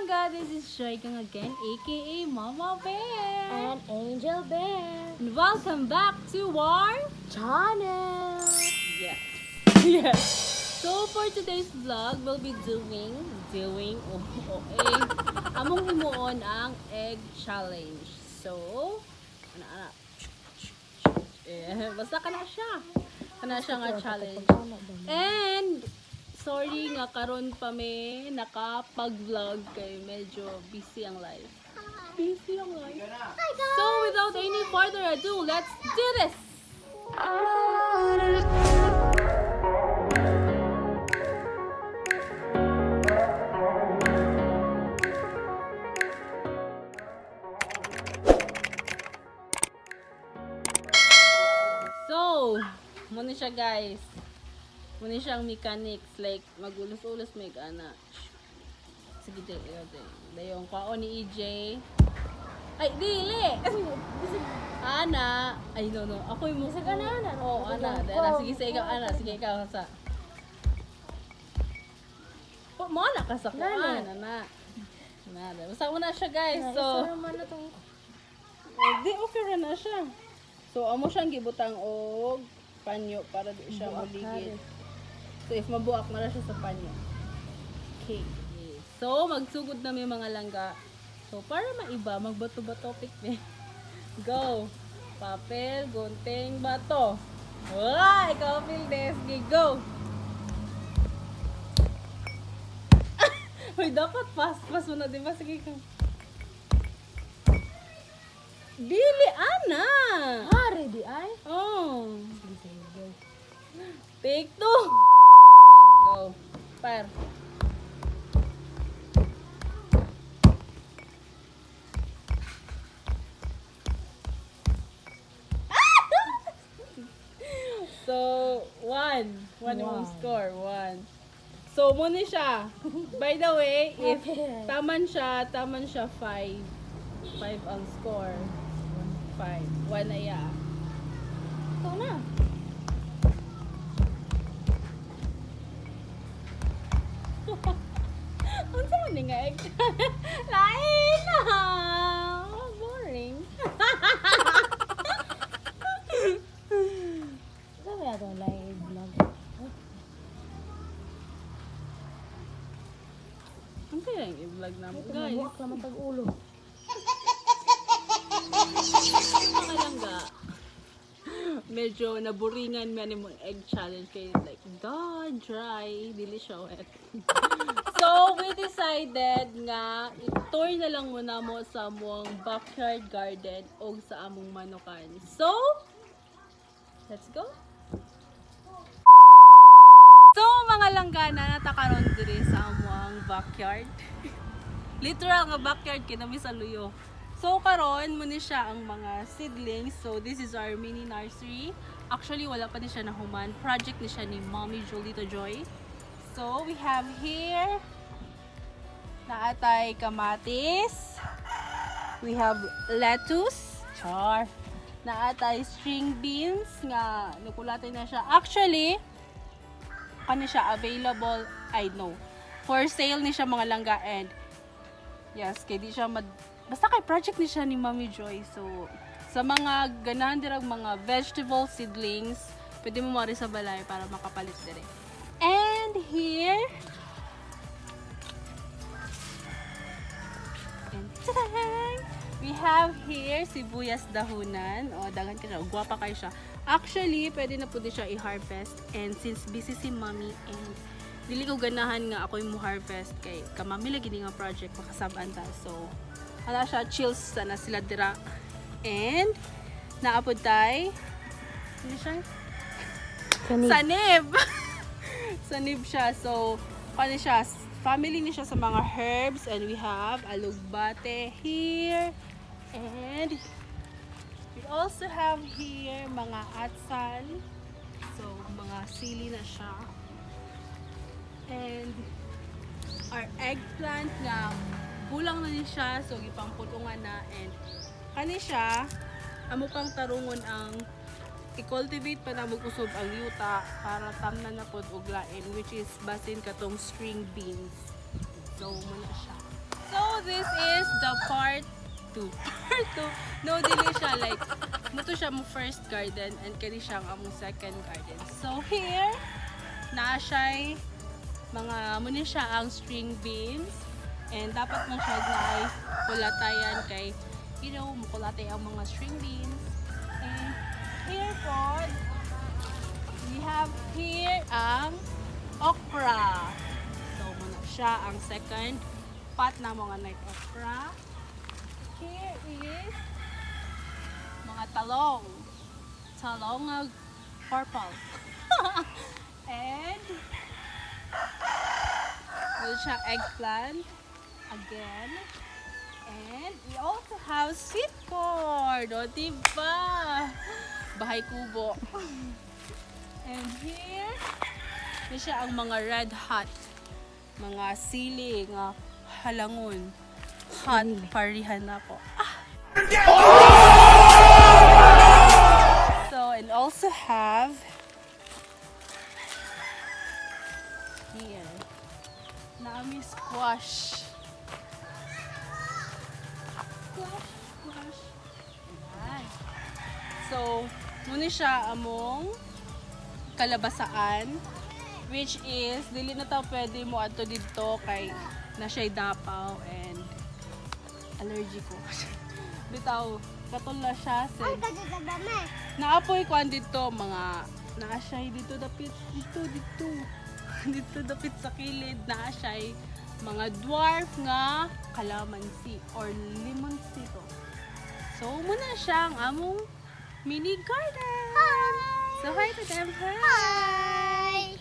Langga, this is Joy Kang again, aka Mama Bear. And Angel Bear And welcome back to our channel. Yes. Yes. So for today's vlog, we'll be doing among himuon ang egg challenge. So, ana. Basta kana siya. Kana siya nga challenge. And sorry nga karon pa may nakapag-vlog kay medyo busy ang life. Busy ang life. So without any further ado, let's do this. So, muna siya guys. Muna siyang mechanics, like magulos-ulos may ana. Sige, dayong kwao ni EJ. Ay, dili! Ana! Ay, no. Ako yung Sige, ana. Oo, ana. Dala, sige, sa ikaw, ana. Sige, ikaw, sa. Mo na ka sa kuan, ana. Nada. Basta mo na siya, guys. So, di, okay rin na siya. So, amo siyang gibutang og panyo para di siya maligid. So, if mabuak na siya sa panyo. Okay. So, magsugod na may mga langga. So, para maiba, magbato-bato topic ni. Go! Papel, gunting, bato. Wala! Ikaw, Pildes. Go! Uy, dapat fast mo na, di ba? Sige ka. Dili, ana! Ready ay? Oh. Take 2. Go. Fire. So, 1 yung score. 1. So, muna siya. By the way, if taman siya 5. 5 ang score. 5. 1 na iya. Ito na. Ang saan nga egg? Lain na! Boring. Sabi natin live vlog. Ang kaya yung i-vlog namin, Ito, guys. mabuak naman tag-ulo. Mga langga. Medyo naburingan man yung egg challenge kay like, God, dry. Dili siya wet. So, we decided nga, i-tour na lang muna mo sa among backyard garden o sa among manukan. So, let's go! So, mga langgana, natakaroon diri sa among backyard. Literal nga backyard, kinami sa luyo. So, karon muna siya ang mga seedlings. So, this is our mini nursery. Actually, wala pa din siya nahuman. Project ni siya ni Mommy Jolita Joy. So, we have here naatay kamatis. We have lettuce. Char. Naatay string beans nga nukulatay na siya. Actually, ano siya available, I know. For sale ni siya mga langga and yes, kay di siya basta kay project ni siya ni Mommy Joy. So, sa mga ganahan dirag mga vegetable seedlings, pwede mo mari sa balay para makapalit dire. And here, and ta-dang! We have here sibuyas dahunan. O, dagan ka siya. Guwapa kayo siya. Actually, pwede na po din siya i-harvest. And since busy si Mommy and dili ko ganahan nga ako yung harvest kay kamami lagi nga project makasabaan ta. So, wala siya, chills sana sila dira. And, naapod tay, ano siya? Sanib! Sanib siya. So, ano siya, family niya siya sa mga herbs. And we have alugbate here. And, we also have here mga atsal. So, mga sili na siya. And, our eggplant nga kulang na din siya, so gipangputungan na and kani siya amo pang tarungon ang i-cultivate pa na mag-usob ang yuta para tamnan na pod og lain which is basin katong string beans. So muna siya. So bitaw part 2. Part 2. No, dili siya like muto siya mo first garden and kani siya ang among second garden. So here naa siya mga muna siya ang string beans and dapat man siya na kulatayan kay mukulatay ang mga string beans. And here po we have here ang okra. So muna siya ang second pot na mga night okra. Here is mga talong. Talong nga purple. And there's siya eggplant again. And we also have sweet corn. O, diba? Bahay kubo. And here, may siya ang mga red hot. Mga sili, nga halangon. Hot, parihan na po. So, and also have here, naami squash. Squash. Ayan. So, muna siya among kalabasaan, which is, dili na tayo pwede mo ato dito kay na siya'y dapaw and allergy ko. Bitaw, katula siya sa naapoy ko dito mga naa siya'y dito dapit dito dapit sa kilid naa siya'y mga dwarf nga calamansi or limonsi to. So muna siya ang among mini garden. So hi to them. Hi.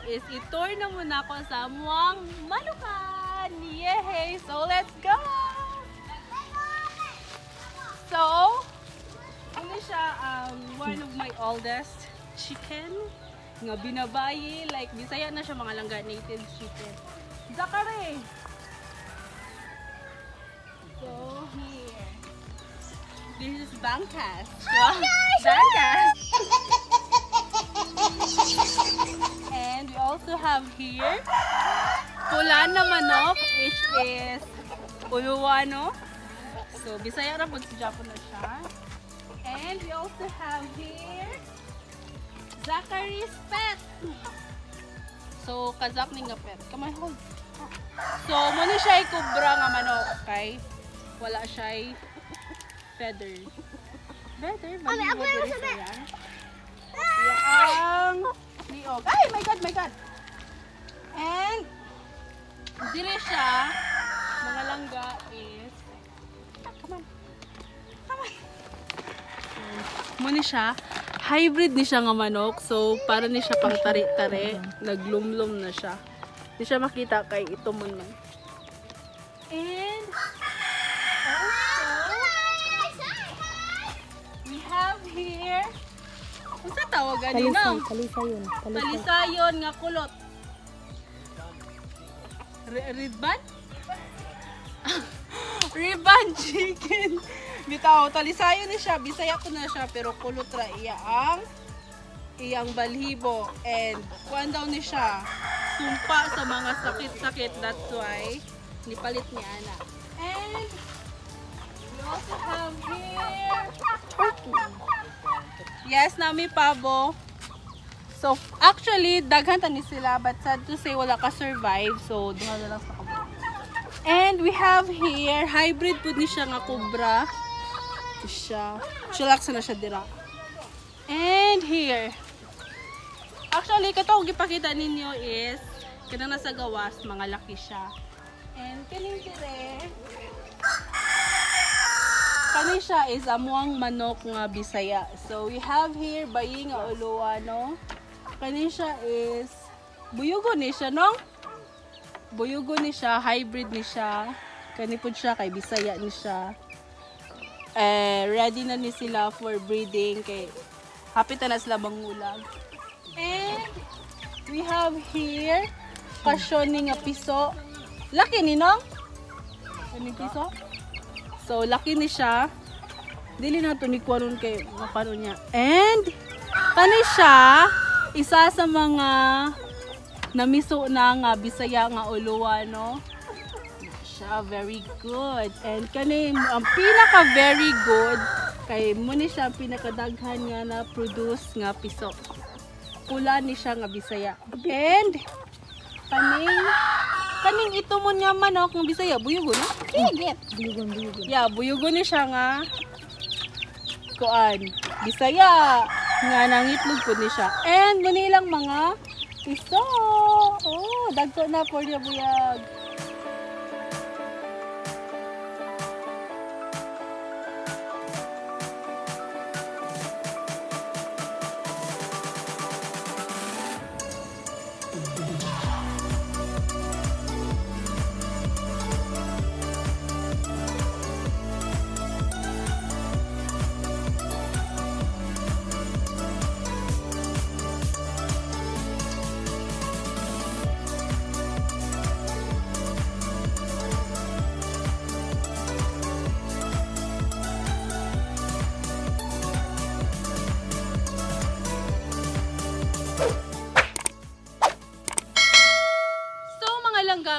Is i-tour na muna ako sa Muang Manukan! Yay! So, let's go! So, ano siya, one of my oldest chicken nga binabayi, like Bisaya na siya mga langga, native chicken. Zakare! So, here. This is Bangkas. Wow! Bangkas! And we also have here pula na manok, which is uluwano. So, Bisaya ra pag sa Japan na siya. And we also have here Zachary's pet. So, kazak ni nga pet. Come on, hold. So, muna siya kubra nga manok, okay? Wala siya feather. Feather? Bali mo diri sa yan. Yang liog. Ay, my God! And dire siya, mga langga is come on. Muna siya, hybrid ni siya nga manok. So, para ni siya pang tari-tari. Naglumlum na siya. Di siya makita kay ito mo man. And also, we have here, kung sa tawagan din no? Talisayon nga kulot. Riban? Riban chicken. Bitaw, talisayo ni siya, bisaya ko na siya, pero kulot ra iya ang iyang balhibo. And kuan daw ni siya, sumpa sa mga sakit-sakit. That's why, nipalit niya ana. And we also have here turkey. Yes, nami pabo. So, actually, daghan tani sila, but sad to say, wala ka survive. So, duha na lang sa kabo. And we have here, hybrid po ni siya nga kubra. Ito siya. Chilak na siya dira. And here, actually, katong gipakita ninyo is, kanang nasa gawas, mga laki siya. And kaning dire, kani siya is amuang manok nga Bisaya. So, we have here, bayi nga uluwa, no? Kani siya is, buyugo ni siya, no? Buyugo ni siya, hybrid ni siya. Kani po siya, kay Bisaya ni siya. Ready na ni sila for breeding, kay hapit na sila mangulag. And, we have here, kasyon nga piso. Laki ni, no? Kani piso? So, laki ni siya. Dili na ito ni Kwaron kay mapano niya. And, kani siya, isa sa mga namiso na nga Bisaya nga uluwa, no? Siya, very good. And kani, ang pinaka very good, kay mo ni siya pinakadaghan nga na produce nga piso. Pula ni siya nga Bisaya. And, kaning ito mo nga manok ng Bisaya, buyugo na? Kigit. Buyugon. Yeah, buyugo ni siya nga kuan. Bisaya nga nangitlog po ni siya. And muni lang mga piso. Oh, dagko na for niya buyag.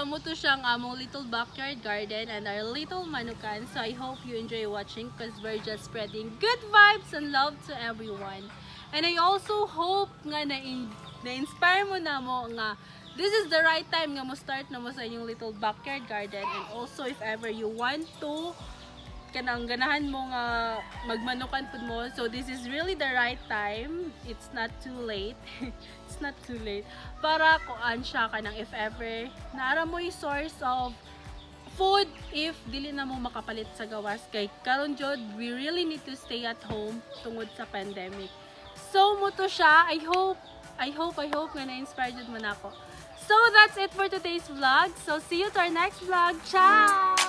Mo to siyang among little backyard garden and our little manukan. So I hope you enjoy watching because we're just spreading good vibes and love to everyone. And I also hope nga na-inspire mo na mo nga this is the right time nga mo start na mo sa inyong little backyard garden. And also if ever you want to kanang ganahan mo nga magmanukan pud mo, so this is really the right time. It's not too late. It's not too late para kuan siya kanang if ever naara mo yung source of food if dili na mo makapalit sa gawas kay karon jud we really need to stay at home tungod sa pandemic. So mo to siya. I hope nga na-inspire jud man ako. So that's it for today's vlog. So see you to our next vlog. Ciao.